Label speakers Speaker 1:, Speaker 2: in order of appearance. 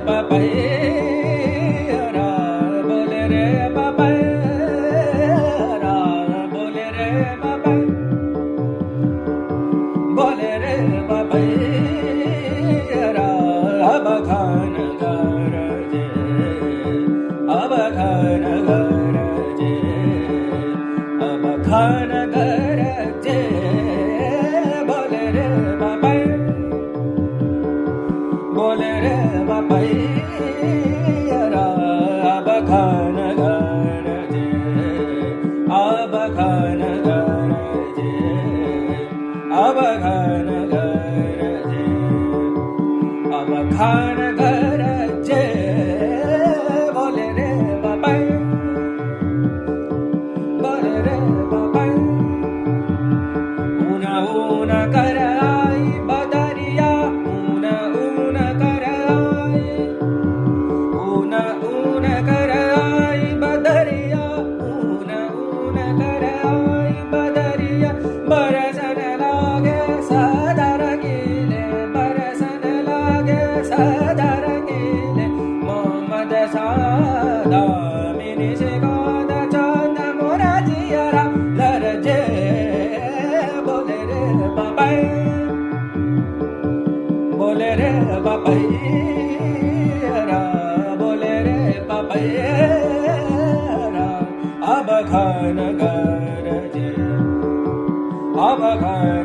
Speaker 1: papaya बोले रे papaya बोले रे पपैया बोले रे पपैया अब खान गरजे अब खान गरजे अब खान गरजे बोले रे पपैया बोले रे पपैया अब खान गरजे अब खान गरजे अब खान गरजे अब खान गरजे बोले रे पपैया बोले रे पपैया ऊना ऊना कर आई बदरिया ऊना ऊना कर आई ऊना ऊना कर आई बदरिया ऊना ऊना कर आई बदरिया बरसन लागे सदा रंगीले बरसन लागे सदा रंगीले मोहम्मद सादा मिनी से गादा चांद मोरा जियारा लरजे बोले रे पपैया बोले रे पपैया बोले रे पपैया अब खान गरजे अब खान